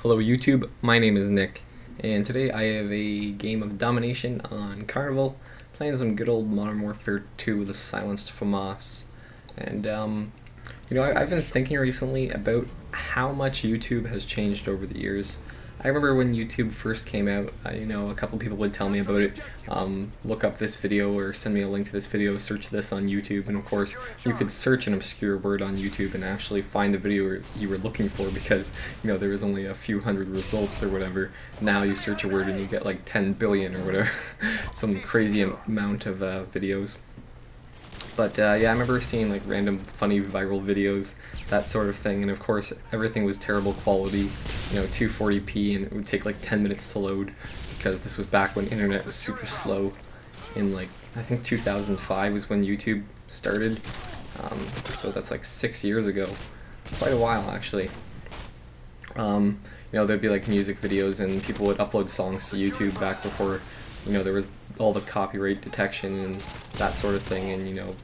Hello YouTube, my name is Nick, and today I have a game of Domination on Carnival, playing some good old Modern Warfare 2 with the silenced FAMAS. And I've been thinking recently about how much YouTube has changed over the years. I remember when YouTube first came out, a couple people would tell me about it, look up this video or send me a link to this video, search this on YouTube, and of course you could search an obscure word on YouTube and actually find the video you were looking for because, there was only a few hundred results or whatever. Now you search a word and you get like 10 billion or whatever, some crazy amount of videos. But yeah, I remember seeing like random funny viral videos, that sort of thing, and of course everything was terrible quality, 240p, and it would take like 10 minutes to load because this was back when internet was super slow. In like, I think 2005 was when YouTube started, so that's like 6 years ago, quite a while actually. There'd be like music videos and people would upload songs to YouTube back before, there was all the copyright detection and that sort of thing, and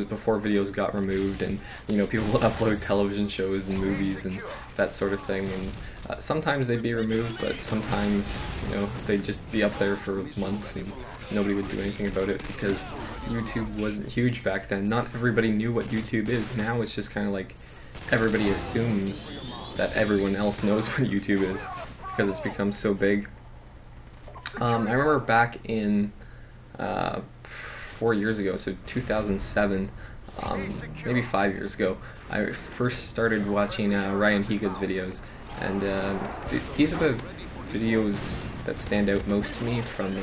before videos got removed, and people would upload television shows and movies and that sort of thing, and sometimes they'd be removed, but sometimes they'd just be up there for months and nobody would do anything about it because YouTube wasn't huge back then. Not everybody knew what YouTube is. Now it's just kind of like everybody assumes that everyone else knows what YouTube is because it's become so big. I remember back in 4 years ago, so 2007, maybe 5 years ago, I first started watching Ryan Higa's videos, and these are the videos that stand out most to me from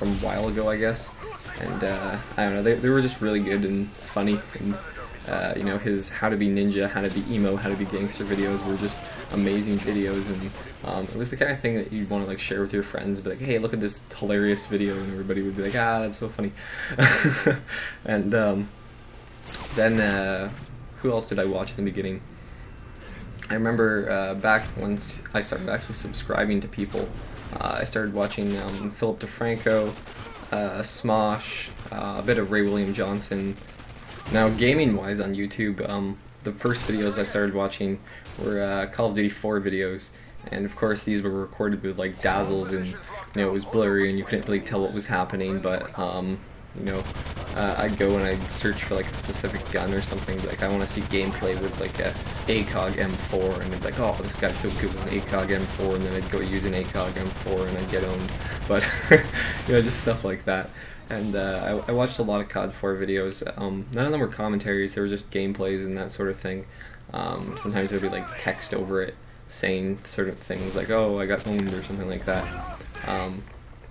a while ago, I guess. And I don't know, they were just really good and funny, and his how to be ninja, how to be emo, how to be gangster videos were just amazing videos, and it was the kind of thing that you'd want to like share with your friends, be like, hey, look at this hilarious video, and everybody would be like, ah, that's so funny. And then who else did I watch in the beginning? I remember back when I started actually subscribing to people, I started watching Philip DeFranco, Smosh, a bit of Ray William Johnson. Now, gaming-wise on YouTube, the first videos I started watching were Call of Duty 4 videos, and of course these were recorded with like dazzles, and it was blurry and you couldn't really tell what was happening, but I'd go and I'd search for like a specific gun or something, like I want to see gameplay with like a ACOG M4, and I'd be like, oh, this guy's so good with an ACOG M4, and then I'd go use an ACOG M4 and I'd get owned, but just stuff like that. And I watched a lot of COD 4 videos. None of them were commentaries, they were just gameplays and that sort of thing. Sometimes there'd be like text over it saying certain things like, oh, I got owned or something like that.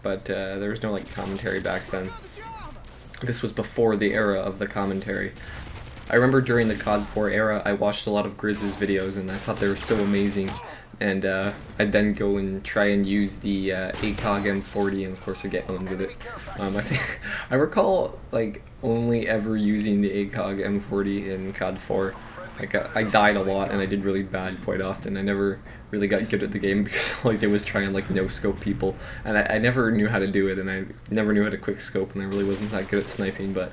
But there was no like commentary back then. This was before the era of the commentary. I remember during the COD 4 era I watched a lot of Grizz's videos and I thought they were so amazing. And I'd then go and try and use the ACOG M40, and of course I get owned with it. I recall like only ever using the ACOG M40 in COD 4. Like I died a lot and I did really bad quite often. I never really got good at the game because all I did was try and like no scope people, and I never knew how to do it, and I never knew how to quick scope, and I really wasn't that good at sniping. But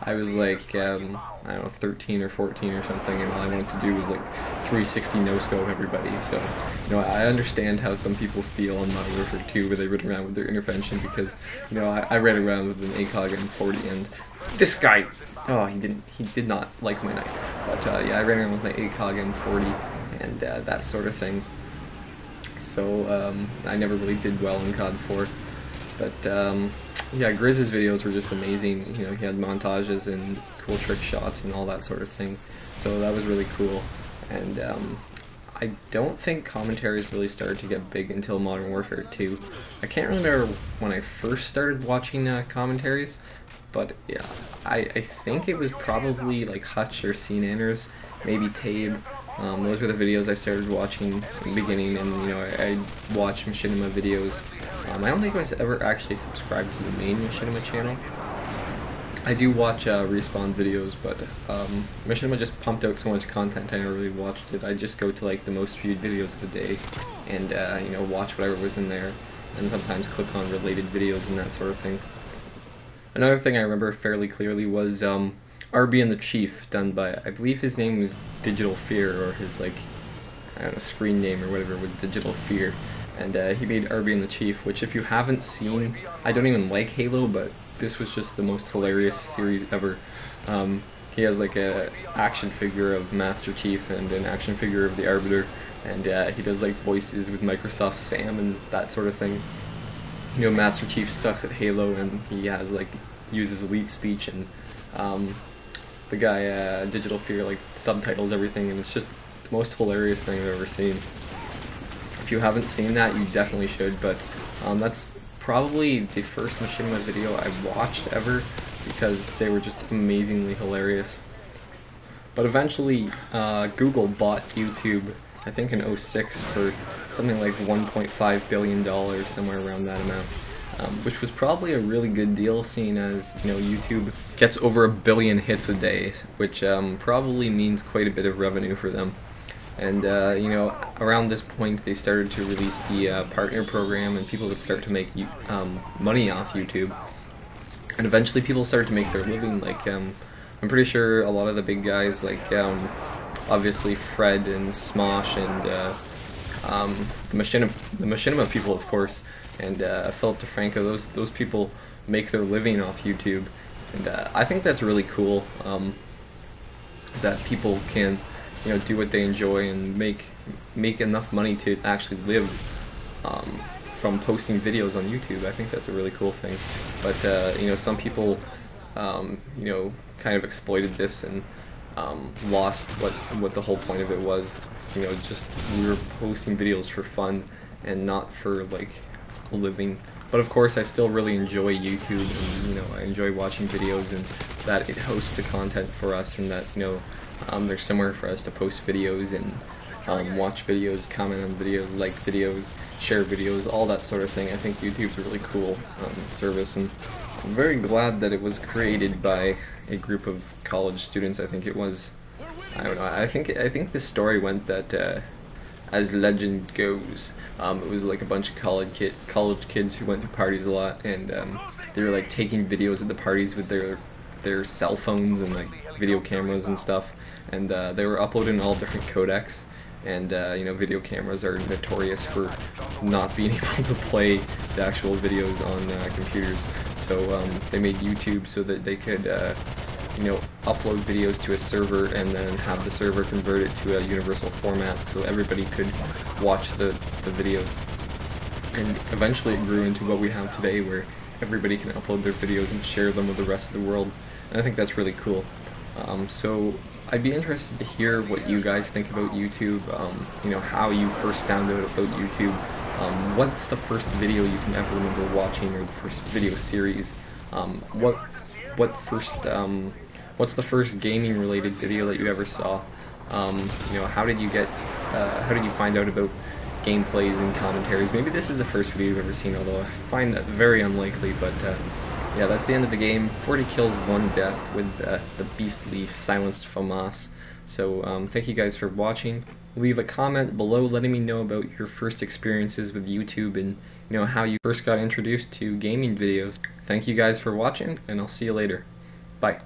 I was like I don't know, 13 or 14 or something, and all I wanted to do was like 360 no scope everybody. So I understand how some people feel on Modern Warfare 2 where they run around with their intervention, because I ran around with an ACOG M40 and this guy, oh, he did not like my knife. But yeah, I ran around with my ACOG M40 and that sort of thing. So I never really did well in COD 4. But yeah, Grizz's videos were just amazing. He had montages and cool trick shots and all that sort of thing. So that was really cool. And I don't think commentaries really started to get big until Modern Warfare 2. I can't remember when I first started watching commentaries, but yeah, I think it was probably like Hutch or CNanners, maybe Tabe. Those were the videos I started watching in the beginning, and I watched Machinima videos. I don't think I was ever actually subscribed to the main Machinima channel. I do watch Respawn videos, but Machinima just pumped out so much content I never really watched it. I just go to like the most viewed videos of the day and watch whatever was in there, and sometimes click on related videos and that sort of thing. Another thing I remember fairly clearly was RB and the Chief, done by, I believe his name was Digital Fear, or his like I don't know, screen name or whatever was Digital Fear, and he made Arby and the Chief, which if you haven't seen, I don't even like Halo, but this was just the most hilarious series ever. He has like a action figure of Master Chief and an action figure of the Arbiter, and he does like voices with Microsoft Sam and that sort of thing. You know, Master Chief sucks at Halo, and he has like uses elite speech, and the guy Digital Fear like subtitles everything, and it's just the most hilarious thing I've ever seen. If you haven't seen that, you definitely should, but that's probably the first Machinima video I've watched ever, because they were just amazingly hilarious. But eventually Google bought YouTube, I think in 2006, for something like $1.5 billion, somewhere around that amount, which was probably a really good deal, seeing as, you know, YouTube gets over 1 billion hits a day, which probably means quite a bit of revenue for them. And you know, around this point they started to release the partner program, and people would start to make money off YouTube. And eventually people started to make their living. Like I'm pretty sure a lot of the big guys, like obviously Fred and Smosh and the Machinima people, of course, and Philip DeFranco, those people make their living off YouTube. And I think that's really cool, that people can, you know, do what they enjoy and make enough money to actually live from posting videos on YouTube. I think that's a really cool thing. But you know, some people you know, kind of exploited this and lost what the whole point of it was. You know, just we were posting videos for fun and not for like a living. But of course I still really enjoy YouTube, and you know, I enjoy watching videos, and that it hosts the content for us, and that, you know, there's somewhere for us to post videos and watch videos, comment on videos, like videos, share videos, all that sort of thing. I think YouTube's a really cool service, and I'm very glad that it was created by a group of college students. I think it was, I don't know, I think the story went that as legend goes, it was like a bunch of college kids who went to parties a lot, and they were like taking videos at the parties with their cell phones and like video cameras and stuff, and they were uploading all different codecs, and you know, video cameras are notorious for not being able to play the actual videos on computers, so they made YouTube so that they could you know, upload videos to a server and then have the server convert it to a universal format so everybody could watch the videos. And eventually it grew into what we have today, where everybody can upload their videos and share them with the rest of the world, and I think that's really cool. So I'd be interested to hear what you guys think about YouTube, you know, how you first found out about YouTube, what's the first video you can ever remember watching, or the first video series, what's the first gaming related video that you ever saw, you know, how did you find out about gameplays and commentaries? Maybe this is the first video you've ever seen, although I find that very unlikely, but yeah, that's the end of the game. 40 kills, 1 death with the beastly silenced FAMAS. So thank you guys for watching. Leave a comment below letting me know about your first experiences with YouTube, and you know, how you first got introduced to gaming videos. Thank you guys for watching, and I'll see you later. Bye.